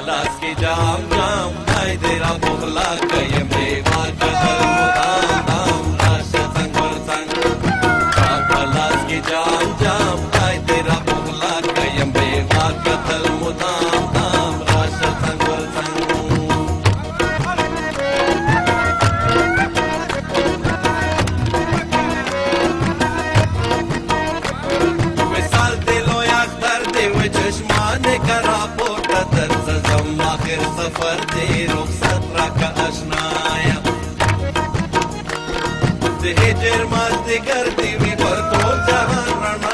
لاس کې جام جام خای دې را بوخلا کیم دې وار کتل مدام دام راشه څنګ ور څنګ په لاس کې جام جام خای دې را بوخلا کیم دې وار کتل مدام دام راشه څنګ ور څنګ چشمان کرا پورتا در سزم آخر سفر دی رخصت را که اشنایم ده هجر ماز دیگر دیوی پر تو جهان رنا